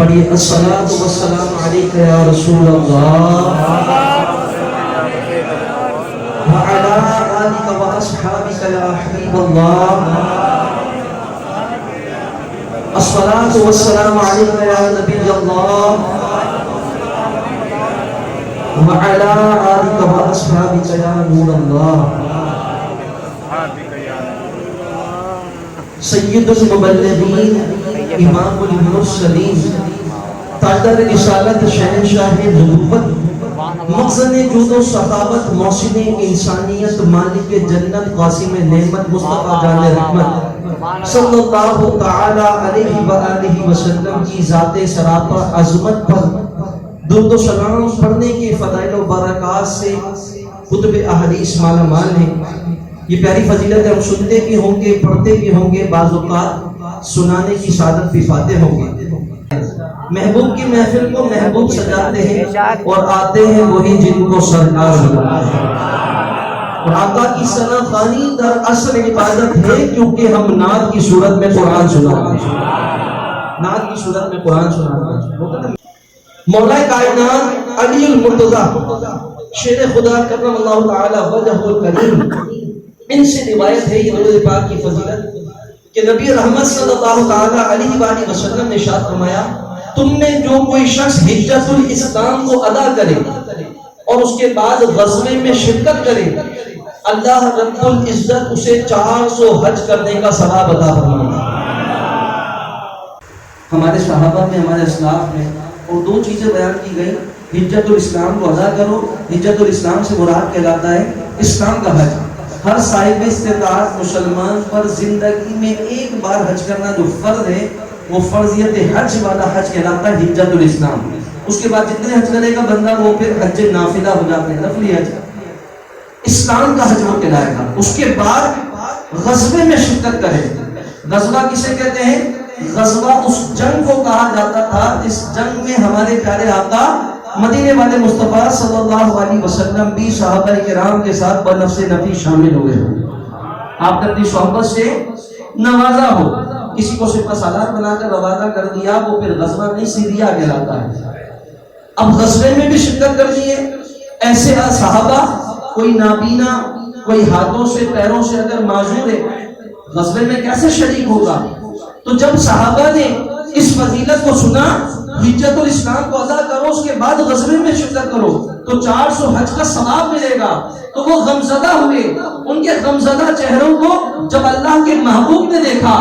پڑھیے الصلاۃ والسلام علیک یا رسول اللہ وعلی آلک واصحابک یا حبیب اللہ الصلاۃ والسلام علیک یا نبی اللہ وعلی آلک واصحابک یا نور اللہ سید المبلغین امام المرسلین تاجدار رسالت شہنشاہ نبوت مخزن جود و سخاوت محسن انسانیت مالک جنت قاسم نعمت مصطفیٰ جان رحمت صلی اللہ تعالی علیہ وآلہ وسلم کی ذات سراپا عظمت پر درود و سلام پڑھنے کے فضائل و برکات سے کتب احادیث مالا مال ہیں. یہ پیاری فضیلت ہے، ہم سنتے بھی ہوں گے، پڑھتے بھی ہوں گے، بعض اوقات سنانے کی سعادت بھی پاتے ہوں گے. محبوب کی محفل کو محبوب سجاتے ہیں اور آتے ہیں وہی جن کو سرکار بلاتے ہیں. اور آقا کی ثنا خوانی در اصل عبادت ہے، کیونکہ ہم نعت کی صورت میں قرآن سناتے ہیں. نعت کی صورت میں قرآن سناتے ہیں. مولا کائنات علی المرتضیٰ شیر خدا کرم اللہ تعالی وجہ الکریم، ان سے روایت ہے یہ درود پاک کی فضیلت کہ نبی رحمت صلی اللہ تعالی علیہ وآلہ وسلم نے ارشاد فرمایا، تم میں جو کوئی شخص حجۃ الاسلام کو ادا کرے اور اس کے بعد غزوے میں شرکت کرے، اللہ رب العزت اسے 400 حج کرنے کا ثواب عطا فرمائے. ہمارے صحابہ میں، ہمارے اسلاف میں اور دو چیزیں بیان کی گئی. حجۃ الاسلام کو ادا کرو. حجۃ الاسلام سے مراد کہلاتا ہے اسلام کا حج. ہر صاحب استطاعت مسلمان پر زندگی میں ایک بار حج کرنا جو فرض ہے، وہ فرضیت حج والا حج کہلاتا ہے حجۃ الاسلام. اس کے بعد جتنے حج کرے گا بندہ وہ پھر حج نافلہ ہو جاتے ہیں، نفلی حج. اسلام کا حج وہ کہلائے گا. اس کے بعد غزوے میں شرکت کرے. غزوہ کسے کہتے ہیں؟ غزوہ اس جنگ کو کہا جاتا تھا جس جنگ میں ہمارے پیارے آقا مدینے والے مصطفیٰ صلی اللہ علیہ وسلم بھی صحابہ کرام کے ساتھ بنفس نفی شامل ہوئے ہو. آپ نے اپنی صحبت سے نوازا ہو. کسی کو صرف سالار بنا کر روانہ کر دیا، وہ پھر غزوہ نہیں سیریا کہلاتا ہے. اب غزوے میں بھی شرکت کرنی ہے. ایسے صحابہ، کوئی نابینا، کوئی ہاتھوں سے پیروں سے اگر معذور ہے، غزوے میں کیسے شریک ہوگا؟ تو جب صحابہ نے اس فضیلت کو سنا، حجۃ الاسلام کو ادا کرو، اس کے بعد غزوے میں شرکت کرو تو 400 حج کا ثواب ملے گا، تو وہ غمزدہ ہوئے. ان کے غمزدہ چہروں کو جب اللہ کے محبوب نے دیکھا،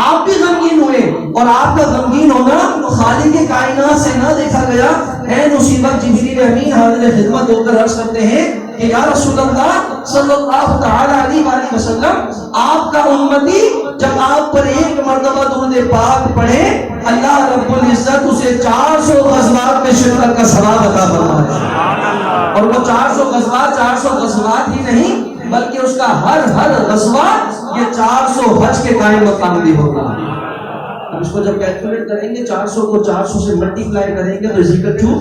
آپ بھی غمگین ہوئے. اور آپ کا غمگین ہونا خالق کائنات سے نہ دیکھا گیا. اے نصیبت جبریل امین حاضر خدمت ہو کر عرض کرتے ہیں کہ یا رسول اللہ صلی اللہ تعالی علیہ وآلہ وسلم، آپ کا امتی جب آپ پر ایک مرتبہ درود پاک پڑھے، اللہ رب العزت اسے 400 غزوات میں شرکت کا ثواب عطا فرمائے. اور وہ 400 غزوات 400 غزوات ہی نہیں، بلکہ اس کا ہر غزوہ یہ 400 حج کے قائم مقام بھی ہوگا. اب اس کو جب کیلکولیٹ کریں گے، 400 کو 400 سے ملٹیپلائی کریں گے تو اس اکول ٹو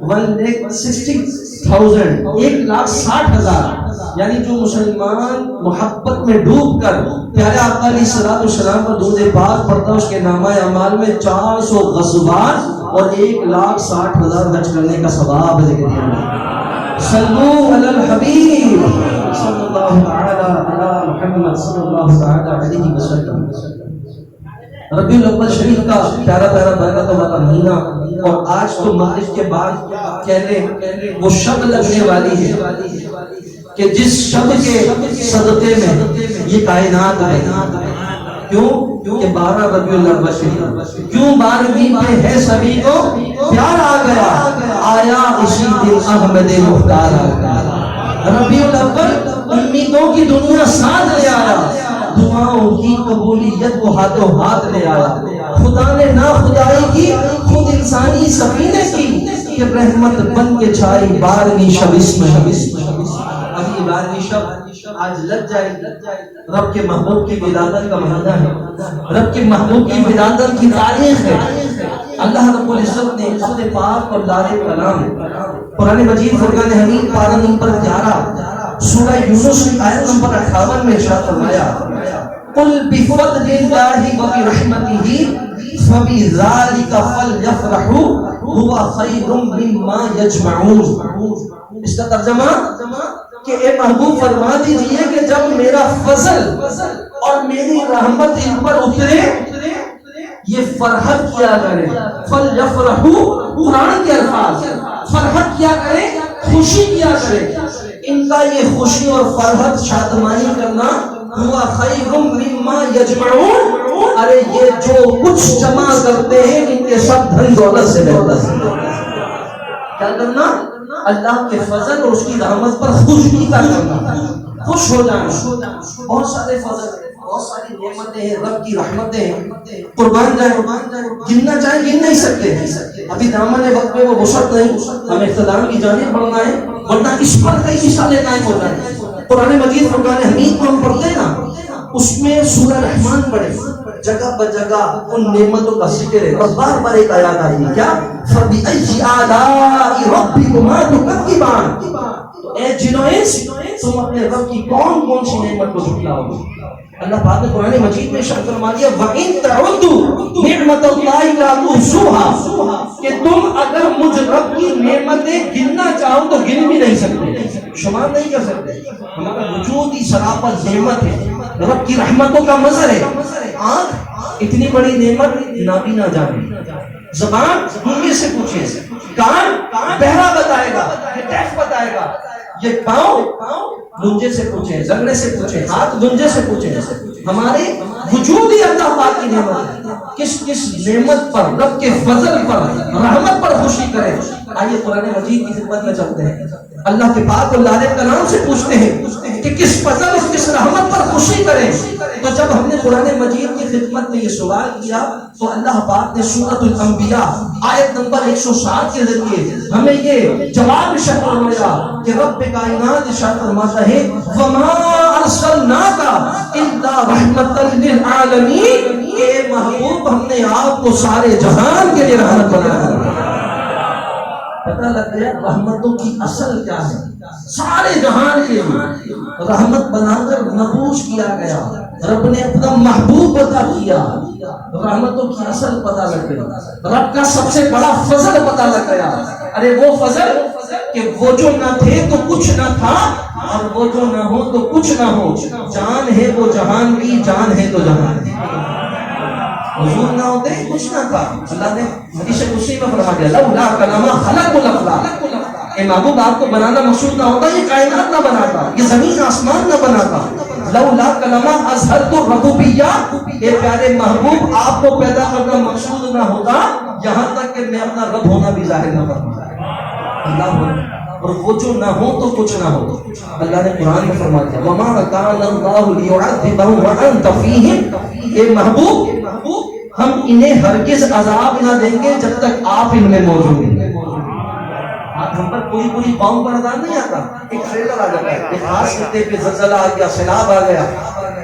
1,60,000، 1,60,000. یعنی جو مسلمان محبت میں ڈوب کر پیارے آقا علیہ الصلوۃ والسلام پر درود پاک پڑھتا ہے، اس کے نامہ اعمال میں 400 غزوات اور 1,60,000 حج کرنے کا ثواب ذکر دیا ہے. صلو علی الحبیب صلی اللہ تعالی علی محمد صلی اللہ تعالی علیہ وسلم. ربیع الاول شریف کا پیارا برکت والا مہینہ، اور آج تو مغرب کے بعد کہہ لیں وہ شب لگنے والی ہے کہ جس شب کے صدقے میں یہ کائنات ہے. کیوں کہ 12 ربیع الاول شریف، کیوں 12ویں پہ ہے سبھی کو پیار آ گیا، آیا اسی دن احمد مختار آ گیا. ربیع الاول امیدوں کی دنیا ساتھ لے آیا، دعاؤں کی قبولیت کو ہاتھوں ہاتھ لے آیا. خدا نے نا خدائی کی خود انسانی سفینے کی کہ رحمت بن کے چھائی 12ویں شب اس میں. ابھی 12ویں شب آج لگ جائے. رب کے محبوب کی ولادت کا مہینہ ہے، رب کے محبوب کی ولادت کی تاریخ ہے. اللہ رب العزت نے اپنے پاک اور لال کلام قرآن مجید فرقان حمید پارہ نمبر 11 سورہ یونس کی آیت نمبر 58 میں ارشاد فرمایا، قل بفضل اللہ وبرحمتہ فَبِذَلِكَ فَلْيَفْرَحُوا هُوَ خَيْرٌ مِّمَّا يَجْمَعُونَ. اس کا ترجمہ کہ اے محبوب فرما دیجئے کہ جب میرا فضل اور میری رحمت ان پر اترے یہ فرحت کیا کرے. فَلْيَفْرَحُوا قرآن کے الفاظ، فرحت کیا کرے، خوشی کیا کرے. ان کا یہ خوشی اور فرحت شادمانی کرنا ہوا خیر مما یجمعون، ارے یہ جو کچھ جمع کرتے ہیں ان کے سب دھن دولت سے بہتر ہے. کیا کرنا؟ اللہ کے فضل اور اس کی رحمت پر خوشی کا کرنا، خوش ہو جانا. بہت سارے فضل، بہت ساری نعمتیں ہیں، رب کی رحمتیں ہیں، قربان جائیں گننا چاہیں گن نہیں سکتے. ابھی دامن وقت میں وہ وسعت نہیں، ہمیں اقتدار کی جانب بڑھنا ہے، ورنہ اس پر کئی مثالیں قائم ہو جائیں. قرآن مجید فرقان حمید کو ہم پڑھتے ہیں نا، اس میں سورہ رحمان پڑھے، جگہ بجگہ ان نعمتوں کا ذکر ہے اور بار بار ایک آیات آئی ہے کیا؟ فَبِأَيِّ آلَاءِ رَبِّكُمَا تُكَذِّبَانِ. اے جنوں انس، تم اپنے رب کی کون کون سی نعمت کو جھٹلاؤ گے؟ اللہ پاک نے قرآن مجید میں ارشاد فرما دیا وَإِن تَعُدُّوا نِعْمَتَ اللَّهِ لَا تُحْصُوهَا، کہ تم اگر مجھ رب کی نعمتیں گننا چاہو تو گن بھی نہیں سکتے، شمار نہیں کر سکتے. ہمارا وجود ہی سراپر نعمت ہے، رب کی رحمتوں کا مظہر ہے. آنکھ اتنی بڑی نعمت نابینا جانے، زبان گونگے سے پوچھے، کان بہرا بتائے گا، ڈیف بتائے گا، یہ پاؤں گنجے سے پوچھیں، زنگڑے سے پوچھیں، ہاتھ گنجے سے پوچھیں. ہمارے وجود ہی اللہ پاک کی نعمت ہے. کس کس نعمت پر، رب کے فضل پر، رحمت پر خوشی کریں. آئیے قرآن مجید کی خدمت میں چلتے ہیں، اللہ کے پاک اور لالے کلام سے پوچھتے ہیں کہ کس فضل اور کس رحمت پر خوشی کریں. تو جب ہم نے قرآن مجید کی خدمت میں یہ سوال کیا تو اللہ پاک نے سورۃ الانبیاء آیت نمبر 160 کے ذریعے ہمیں یہ جواب ارشاد فرمایا کہ رب کائنات ارشاد فرماتا ہے وما ارسلناک الا رحمۃ للعالمین. اے محبوب ہم نے آپ کو سارے جہان کے لیے رحمت بنایا. پتہ لگ گیا رحمتوں کی اصل کیا ہے. سارے جہان کے لیے رحمت بنا کر نبوش کیا گیا. رب نے اپنا محبوب عطا کیا، رحمتوں کی اصل پتہ لگ گئی. رب کا سب سے بڑا فضل پتہ لگ گیا. ارے وہ فضل کہ وہ جو نہ تھے تو کچھ نہ تھا، اور وہ جو نہ ہو تو کچھ نہ ہو. جان ہے وہ جہان کی، جان ہے تو جہان ہے. حضور نہ ہوتے کچھ نہ تھا. اللہ نے حدیث قدسی میں فرما دیا لولا کلمہ خلق الافلاق. اے محبوب آپ کو بنانا مقصود نہ ہوتا، یہ کائنات نہ بناتا، یہ زمین آسمان نہ بناتا. لولا کلمہ اظہرت الربوبیہ. اے پیارے محبوب آپ کو پیدا کرنا مقصود نہ ہوتا، یہاں تک کہ میں اپنا رب ہونا بھی ظاہر نہ کرتا. اللہ اور وہ جو نہ ہو تو کچھ نہ ہو. اللہ نے قرآن میں فرما دیا وما کان اللہ لیعذبہم وانت فیہم. اے محبوب ہم انہیں ہرگز عذاب نہ دیں گے جب تک آپ ان میں موجود ہیں. آپ ہم پر پوری پوری قوم پر عذاب نہیں آتا. ایک ٹریلر آ جاتا ہے، ایک خاص خطے پہ زلزلہ آ گیا، سیلاب آ گیا،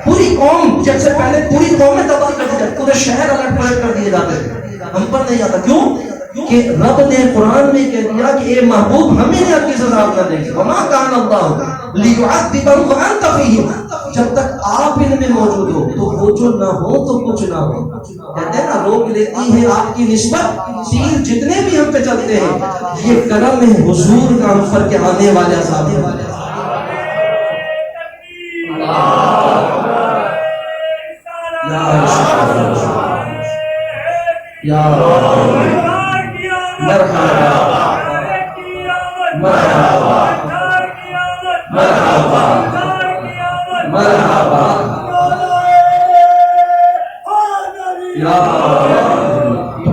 پوری قوم جب سے پہلے پوری قومیں تباہ کر دی جاتی، پورے شہر الٹ پلٹ کر دیے جاتے ہیں. ہم پر نہیں آتا. کیوں؟ کہ رب نے قرآن میں کہہ دیا کہ اے محبوب ہمیں ہرگز عذاب نہ دیں گے. وما کان اللہ لیعذبہم وانت فیہم. جب تک آپ ان میں موجود ہو تو وہ جو نہ ہو تو کچھ نہ ہو. کہتے ہیں نا روک لیتی ہے آپ کی نسبت تیر جتنے بھی ہم پہ چلتے ہیں. یہ کرم ہے حضور کا ہم پر کے آنے والے عذاب ہے. یا مرحبا مرحبا مرحبا مرحبا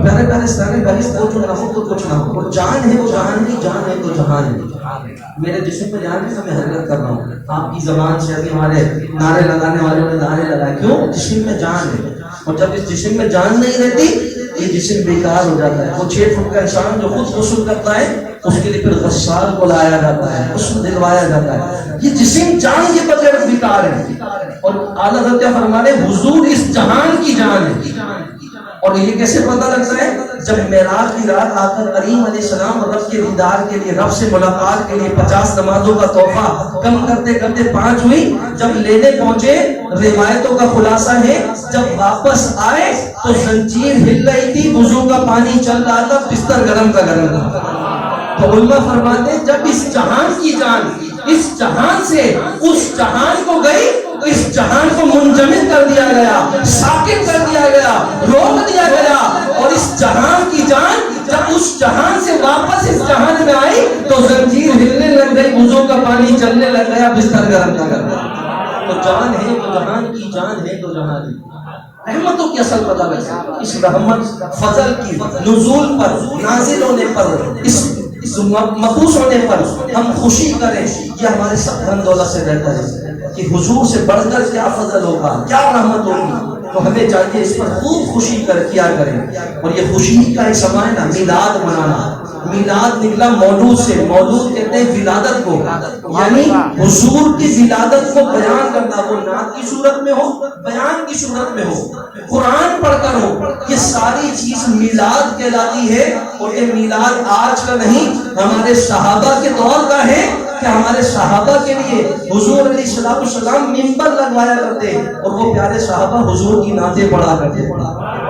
پہلے پہلے سارے گلیس وہ جو نہ ہو تو کچھ نہ ہو. اور جان ہے وہ جہان کی، جان ہے تو جہان ہے. میرے جسم میں جان ہے تو میں حرکت کر رہا ہوں. آپ کی زبان سے ابھی ہمارے نعرے لگانے والوں نے نعرے لگائے. کیوں؟ جسم میں جان ہے. اور جب اس جسم میں جان نہیں رہتی یہ جسم بیکار ہو جاتا ہے. وہ 6 فٹ کا انسان جو خود غسل کرتا ہے اس کے لیے پھر غسال کو لایا جاتا ہے، غسل دلوایا جاتا ہے. یہ جسم جان کے بغیر بیکار ہے. اور اعلیٰ حضرت فرما رہے حضور اس جہان کی جان ہے. اور یہ کیسے پتہ لگتا ہے؟ جب معراج کی رات آ کر کریم علیہ السلام رب کے دیدار کے لیے، رب سے ملاقات کے لیے 50 نمازوں کا تحفہ کم کرتے کرتے 5 ہوئی. جب لینے پہنچے روایتوں کا خلاصہ ہے جب واپس آئے تو زنجیر ہل رہی تھی، وضو کا پانی چل رہا تھا، بستر گرم کا گرم تھا۔ تو علماء فرماتے ہیں جب اس جہان کی جان اس جہان سے اس جہان کو گئی تو اس جہان کو منجمد کر دیا گیا، ساکت کر دیا گیا، روک دیا گیا، اور اس جہان کی جان جب اس جہان سے واپس اس جہان میں آئی تو زنجیر ہلنے لگ گئی، وضو کا پانی چلنے لگ گیا، بستر گرم کا گرم۔ تو جان ہے تو جہان کی، جان ہے تو جہان کی رحمتوں کی اصل پتہ لگے۔ اس رحمت فضل کی نزول پر، نازل ہونے پر، اس مبعوث ہونے پر ہم خوشی کریں، یہ ہمارے سب دھن دولت سے بہتر ہے کہ حضور سے بڑھ کر کیا فضل ہوگا، کیا رحمت ہوگی۔ تو ہمیں چاہیے اس پر خوب خوشی کیا کریں، اور یہ خوشی کا ایک سمے نا میلاد منانا۔ میلاد نکلا مولود سے، مولود کہتے ہیں ولادت کو، یعنی حضور کی ولادت کو بیان کرنا، وہ نعت کی صورت میں ہو، بیان کی صورت میں ہو، قرآن پڑھ کر ہو، یہ ساری چیز میلاد کہلاتی ہے۔ اور یہ میلاد آج کا نہیں، ہمارے صحابہ کے دور کا ہے کہ ہمارے صحابہ کے لیے حضور علیہ السلام ممبر لگوایا کرتے، اور وہ پیارے صحابہ حضور کی نعتیں پڑھا کرتے،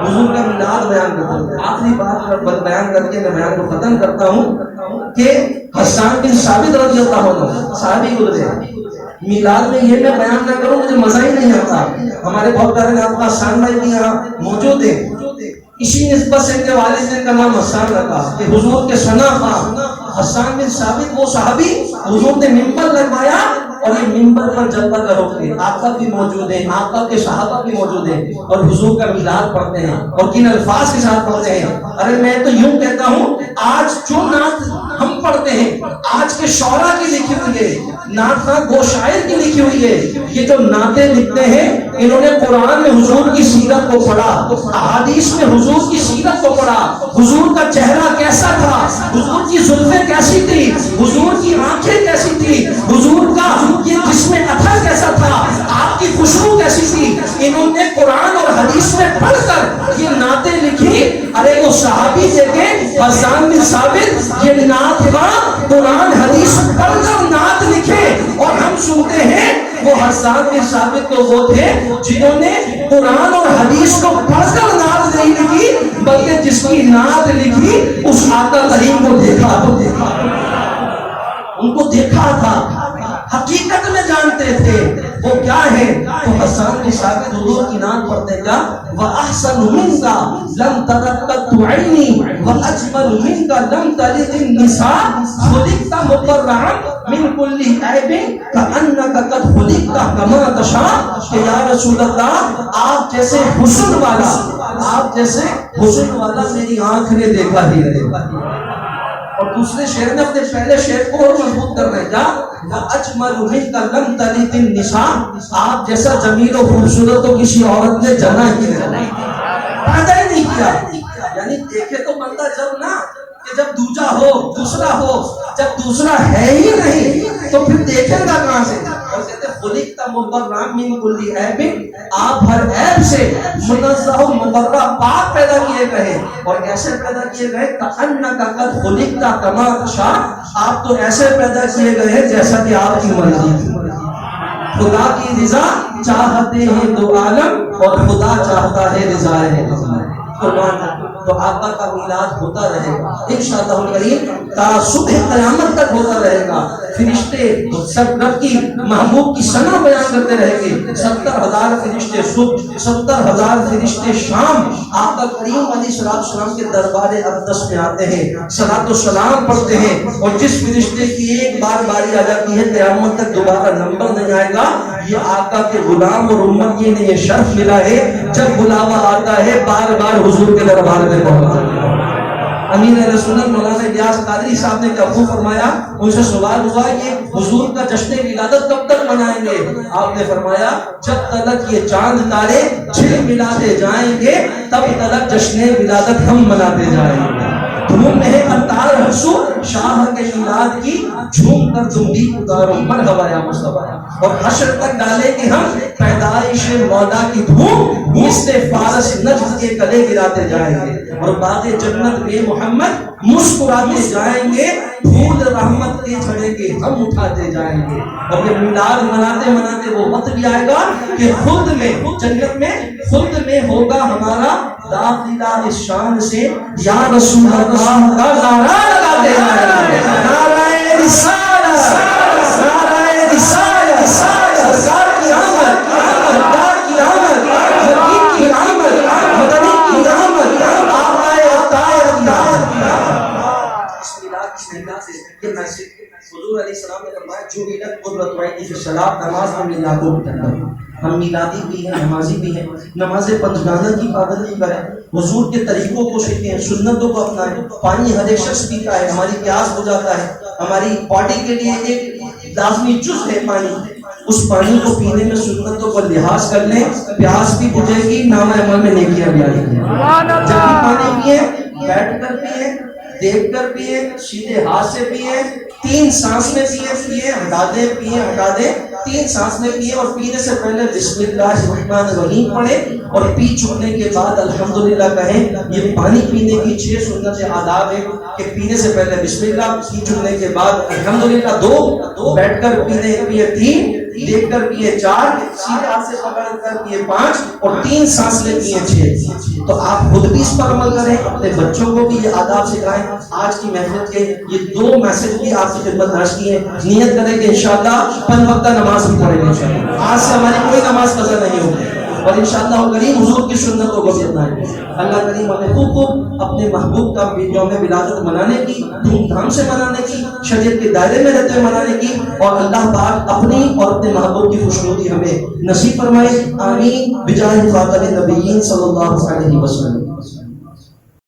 حضور کا میلاد بیان کرتے ہیں۔ آخری بات بیان کر کے میں بیان کو ختم کرتا ہوں کہ حسان بن ثابت رضی اللہ عنہ صحابی گزرے، میلاد میں یہ میں بیان نہ کروں مجھے مزہ ہی نہیں آتا۔ ہمارے بہت پیارے نام حسان بھائی بھی یہاں موجود ہیں، اسی نسبت سے ان کے والد نے کا نام حسان رکھا کہ حضور کے ثنا خواہ حسان بن ثابت وہ صحابی، حضور نے ممبر لگوایا، اور یہ ممبر پر جلوہ کرو کہ آقا بھی موجود ہیں، آقا کے صحابہ بھی موجود ہیں، اور حضور کا میلاد پڑھتے ہیں، اور کن الفاظ کے ساتھ پڑھتے ہیں۔ ارے میں تو یوں کہتا ہوں آج جو نعت ہم پڑھتے ہیں آج کے شعراء کی لکھی ہوئی ہے، نعت خواہ وہ شاعر کی لکھی ہوئی ہے، یہ جو نعتیں لکھتے ہیں انہوں نے قرآن میں حضور کی سیرت کو پڑھا، احادیث میں حضور کی سیرت کو پڑھا، حضور کا چہرہ کیسا تھا، حضور کی زلفیں کیسی تھی، حضور کی آنکھیں کیسی تھی، حضور کا یہ جسم اطہر کیسا تھا، آپ کی خوشبو کیسی تھی، انہوں نے قرآن اور حدیث میں پڑھ کر یہ نعتیں لکھی۔ ارے وہ صحابی دیکھیں حسان بن ثابت یہ نعت کا قرآن حدیث پڑھ کر نعت لکھے، اور ہم سنتے ہیں وہ حسان بن ثابت تو وہ تھے جنہوں نے قرآن اور حدیث کو پڑھ کر نعت نہیں لکھی، بلکہ جس کی نعت لکھی اس آقا کریم کو دیکھا، ان کو دیکھا تھا، حقیقت میں جانتے تھے وہ کیا ہے۔ تو حسان بن ثابت حضور کی نعت پڑھتے کیا، وَأَحْسَنُ مِنْكَ لَمْ تَرَقَّتُ عَيْنِي وَأَجْمَلُ مِنْكَ لَمْ تَلِدِ النِّسَاءُ خُلِقْتَ مُبَرَّعًا مِنْ كُلِّ عَيْبٍ كَأَنَّكَ قَدْ خُلِقْتَ كَمَا تَشَاءُ کہ یا رسول اللہ آپ جیسے حسن والا، آپ جیسے حسن والا میری آنکھ نے دیکھا ہی نہیں۔ اور دوسرے شعر میں اپنے پہلے شعر کو اور مضبوط کر رہے ہیں کیا، اجمل منک لم تلد النساء آپ جیسا جمیل و خوبصورت تو کسی عورت نے جنا ہی نہیں، پیدا ہی نہیں کیا۔ یعنی دیکھے تو بندہ جب نا کہ جب دوجا ہو، دوسرا ہو، جب دوسرا ہے ہی نہیں تو پھر دیکھے گا کہاں سے۔ اور کہتے خلقت مبرأ من کل عیب آپ ہر عیب سے منزہ و مبرأ پاک پیدا کیے گئے، اور ایسے پیدا کیے گئے کأنک قد خلقت کما تشاء آپ تو ایسے پیدا کیے گئے ہیں جیسا کہ آپ کی مرضی تھی۔ خدا کی رضا چاہتے ہیں دو عالم اور خدا چاہتا ہے رضا ہے تو آقا کا میلاد ہوتا رہے گا انشاءاللہ الکریم، تا صبح قیامت تک ہوتا رہے گا۔ فرشتے سب رب کی محبوب کی ثنا بیان کرتے رہیں گے، 70,000 فرشتے صبح، 70,000 فرشتے شام آقا کریم علیہ السلام کے دربار اقدس میں آتے ہیں، صلاۃ و سلام پڑھتے ہیں، اور جس فرشتے کی ایک بار باری آ جاتی ہے قیامت تک دوبارہ نمبر نہیں آئے گا۔ یہ آقا کے غلام اور امت کی نے یہ شرف ملا ہے جب بلاوا آتا ہے بار بار حضور کے دربار میں پہنچا۔ امین اہل سنت مولانا الیاس قادری صاحب نے کیا خوب فرمایا، ان سے سوال ہوا کہ حضور کا جشن ولادت کب تک منائیں گے؟ آپ نے فرمایا جب تلک یہ چاند تارے چھ ملاتے جائیں گے تب تلک جشن ولادت ہم مناتے جائیں گے۔ دھوم ہے انتار حسو شاہ کے میلاد کی جھوم کر تم بھی اتارو مرحبا یا مصطفیٰ، اور حشر تک ڈالیں گے ہم پیدائش مولا کی دھوم، مثل فارس نجم کے گلے گراتے جائیں گے۔ اور باغ جنت میں محمد مسکراتے جائیں گے، پھول رحمت کے جھڑے کے ہم اٹھاتے جائیں گے. اور یہ میلاد مناتے مناتے وہ وقت بھی آئے گا کہ خود میں جنت میں خود میں ہوگا ہمارا داخلہ اس شان سے یا رسول اللہ کا نعرہ لگاتے جائیں گے. نعرہ رسالت، نعرہ رسالت، سرکار کی آمد، سرکار کی آمد، نبی کی آمد، مدنی کی آمد، آقائے اطہار کی آمد. اس میلاد کی محنت سے یہ میسج حضور علیہ السلام نے فرمایا جو میلاد قدرت وائی کی شراب نماز ہم میلادوں کی طرف ہم میلادی بھی ہیں، نمازی بھی ہیں. نماز پنجگانہ کی پابندی کریں، حضور کے طریقوں کو سیکھیں، سنتوں کو اپنائیں. پانی ہر ایک شخص پیتا ہے، ہماری پیاس ہو جاتا ہے، ہماری باڈی کے لیے ایک لازمی جز ہے پانی. اس پانی کو پینے میں سنتوں پر لحاظ کر لیں، پیاس بھی بجھے گی، نامہ عمل میں نیکیاں بھی آئیں گی. جب بھی پانی پیے، بیٹھ کر پیے، دیکھ کر پیے، سیدھے ہاتھ سے پیے، 3 سانس میں پیے، ہٹا دیں، پیے، ہٹا دیں، 3 سانس میں پیے. اور پینے سے پہلے بسم اللہ الرحمن الرحیم پڑھیں اور پی چکنے کے بعد الحمدللہ کہیں. یہ پانی پینے کی 6 سنت آداب ہے کہ پینے سے پہلے بسم اللہ، پی چکنے کے بعد الحمدللہ 2، بیٹھ کر پیے 3، دیکھ کر پیے 4، سیدھے ہاتھ سے پکڑ کر پیے 5 اور 3 سانس میں پیے 6. تو آپ خود بھی اس پر عمل کریں، اپنے بچوں کو بھی یہ آداب سکھائیں. آج کی محفل کے یہ 2 میسج بھی آپ کی خدمت درج کی ہے. نیت کریں کہ انشاءاللہ 5 وقتہ نماز بھی پڑھیں گے انشاءاللہ. آج سے ہماری کوئی نماز قضا نہیں ہوگی اور انشاءاللہ کریم حضور کی سنتوں کو بھی اپنائیں گے. اللہ کریم ہمیں خوب اپنے محبوب کا یوم ولادت منانے کی، دھوم دھام سے منانے کی، شریعت کے دائرے میں رہتے ہوئے منانے کی، اور اللہ پاک اپنی اور اپنے محبوب کی خوشنودی ہمیں نصیب فرمائے. آمین بجاہ خاتم النبیین صلی اللہ علیہ وسلم.